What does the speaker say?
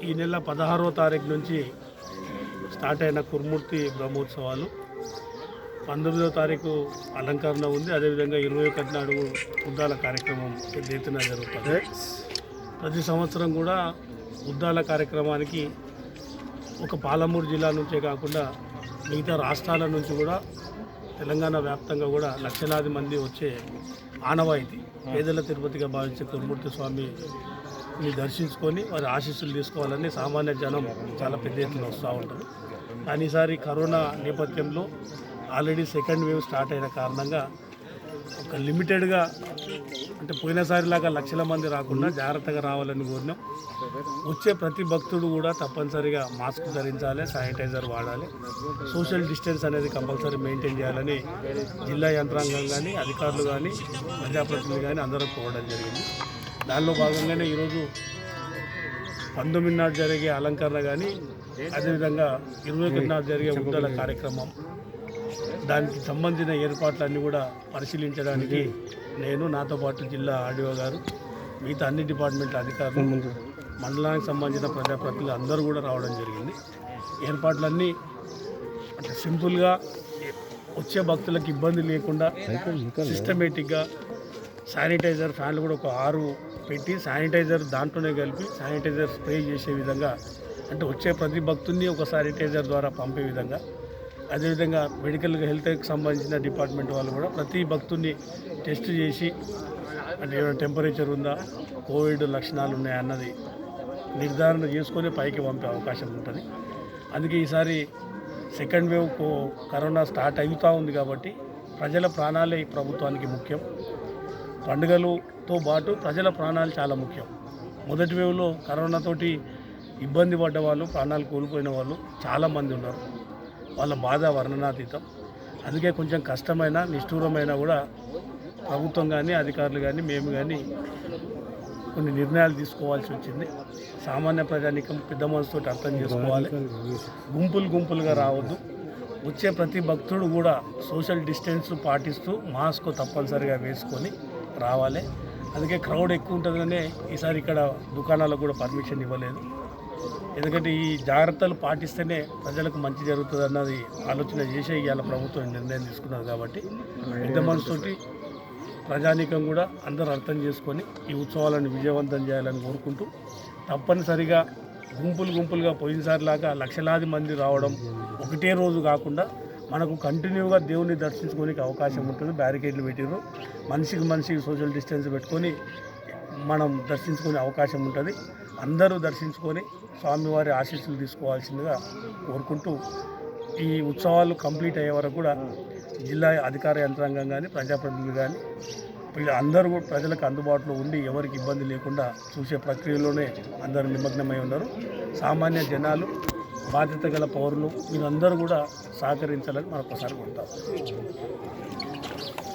ఈ నెల 16వ తారీఖు నుంచి స్టార్ట్ అయిన కురుమూర్తి బ్రహ్మోత్సవాలు 19వ తారీఖు అలంకరణ ఉంది. అదేవిధంగా 21 నాడు ఉద్దాల కార్యక్రమం పెద్ద ఎత్తున జరుగుతుంది. ప్రతి సంవత్సరం కూడా ఉద్దాల కార్యక్రమానికి ఒక పాలమూరు జిల్లా నుంచే కాకుండా మిగతా రాష్ట్రాల నుంచి కూడా తెలంగాణ వ్యాప్తంగా కూడా లక్షలాది మంది వచ్చే ఆనవాయితీ. పేదల తిరుపతిగా భావించే కురుమూర్తి స్వామిని దర్శించుకొని వారి ఆశీస్సులు తీసుకోవాలని సామాన్య జనం చాలా పెద్ద ఎత్తున వస్తూ ఉంటారు. కానీ ఈసారి కరోనా నేపథ్యంలో ఆల్రెడీ సెకండ్ వేవ్ స్టార్ట్ అయిన కారణంగా ఒక లిమిటెడ్గా, అంటే పోయినసారిలాగా లక్షల మంది రాకుండా జాగ్రత్తగా రావాలని కోరినాం. వచ్చే ప్రతి భక్తుడు కూడా తప్పనిసరిగా మాస్క్ ధరించాలి, శానిటైజర్ వాడాలి, సోషల్ డిస్టెన్స్ అనేది కంపల్సరీ మెయింటైన్ చేయాలని జిల్లా యంత్రాంగం కానీ, అధికారులు కానీ, ప్రజాప్రతినిధులు కానీ అందరూ కోరడం జరిగింది. దానిలో భాగంగానే ఈరోజు 19 నాడు జరిగే అలంకరణ కానీ, అదేవిధంగా 21 నాడు జరిగే ఉద్దాల కార్యక్రమం, దానికి సంబంధించిన ఏర్పాట్లన్నీ కూడా పరిశీలించడానికి నేను, నాతో పాటు జిల్లా ఆర్డీఓ గారు, మిగతా అన్ని డిపార్ట్మెంట్ల అధికారులు, మండలానికి సంబంధించిన ప్రజాప్రతినిధులు అందరూ కూడా రావడం జరిగింది. ఏర్పాట్లన్నీ అంటే సింపుల్గా వచ్చే భక్తులకు ఇబ్బంది లేకుండా సిస్టమేటిక్గా శానిటైజర్ ఫ్యాన్లు కూడా ఒక 6 పెట్టి శానిటైజర్ దాంట్లోనే కలిపి శానిటైజర్ స్ప్రే చేసే విధంగా, అంటే వచ్చే ప్రతి భక్తుని ఒక శానిటైజర్ ద్వారా పంపే విధంగా, అదేవిధంగా మెడికల్ హెల్త్కి సంబంధించిన డిపార్ట్మెంట్ వాళ్ళు కూడా ప్రతి భక్తుడిని టెస్ట్ చేసి అంటే ఏమైనా టెంపరేచర్ ఉందా, కోవిడ్ లక్షణాలు ఉన్నాయా అన్నది నిర్ధారణ చేసుకొని పైకి పంపే అవకాశం ఉంటుంది. అందుకే ఈసారి సెకండ్ వేవ్ కరోనా స్టార్ట్ అవుతూ ఉంది కాబట్టి ప్రజల ప్రాణాలే ఈ ప్రభుత్వానికి ముఖ్యం. పండుగలతో పాటు ప్రజల ప్రాణాలు చాలా ముఖ్యం. మొదటి వేవ్లో కరోనాతోటి ఇబ్బంది పడ్డ వాళ్ళు, ప్రాణాలు కోల్పోయిన వాళ్ళు చాలామంది ఉన్నారు. వాళ్ళ బాధ వర్ణనాతీతం. అందుకే కొంచెం కష్టమైన, నిష్ఠూరమైన కూడా ప్రభుత్వం కానీ, అధికారులు కానీ, మేము కానీ కొన్ని నిర్ణయాలు తీసుకోవాల్సి వచ్చింది. సామాన్య ప్రజానికం పెద్ద మనసుతో అర్థం చేసుకోవాలి. గుంపులుగా రావద్దు. వచ్చే ప్రతి భక్తుడు కూడా సోషల్ డిస్టెన్స్ పాటిస్తూ మాస్క్ తప్పనిసరిగా వేసుకొని రావాలి. అందుకే క్రౌడ్ ఎక్కువ ఉంటుందనే ఈసారి ఇక్కడ దుకాణాలకు కూడా పర్మిషన్ ఇవ్వలేదు. ఎందుకంటే ఈ జాగ్రత్తలు పాటిస్తేనే ప్రజలకు మంచి జరుగుతుంది అన్నది ఆలోచన చేసే ఇవాళ ప్రభుత్వం నిర్ణయం తీసుకున్నారు. కాబట్టి పెద్ద మనసుతోటి ప్రజానీకం కూడా అందరూ అర్థం చేసుకొని ఈ ఉత్సవాలను విజయవంతం చేయాలని కోరుకుంటూ, తప్పనిసరిగా గుంపులుగా పోయినసారిలాగా లక్షలాది మంది రావడం ఒకటే రోజు కాకుండా మనకు కంటిన్యూగా దేవుని దర్శించుకోనికి అవకాశం ఉంటుంది. బ్యారికేడ్లు పెట్టారు, మనిషికి సోషల్ డిస్టెన్స్ పెట్టుకొని మనం దర్శించుకునే అవకాశం ఉంటుంది. అందరూ దర్శించుకొని స్వామివారి ఆశీస్సులు తీసుకోవాల్సిందిగా కోరుకుంటూ, ఈ ఉత్సవాలు కంప్లీట్ అయ్యే వరకు కూడా జిల్లా అధికార యంత్రాంగం కానీ, ప్రజాప్రతినిధులు కానీ అందరూ కూడా ప్రజలకు అందుబాటులో ఉండి ఎవరికి ఇబ్బంది లేకుండా చూసే ప్రక్రియలోనే అందరూ నిమగ్నమై ఉన్నారు. సామాన్య జనాలు, బాధ్యత గల పౌరులు మీరందరూ కూడా సహకరించాలని మరొకసారి కోరుతారు.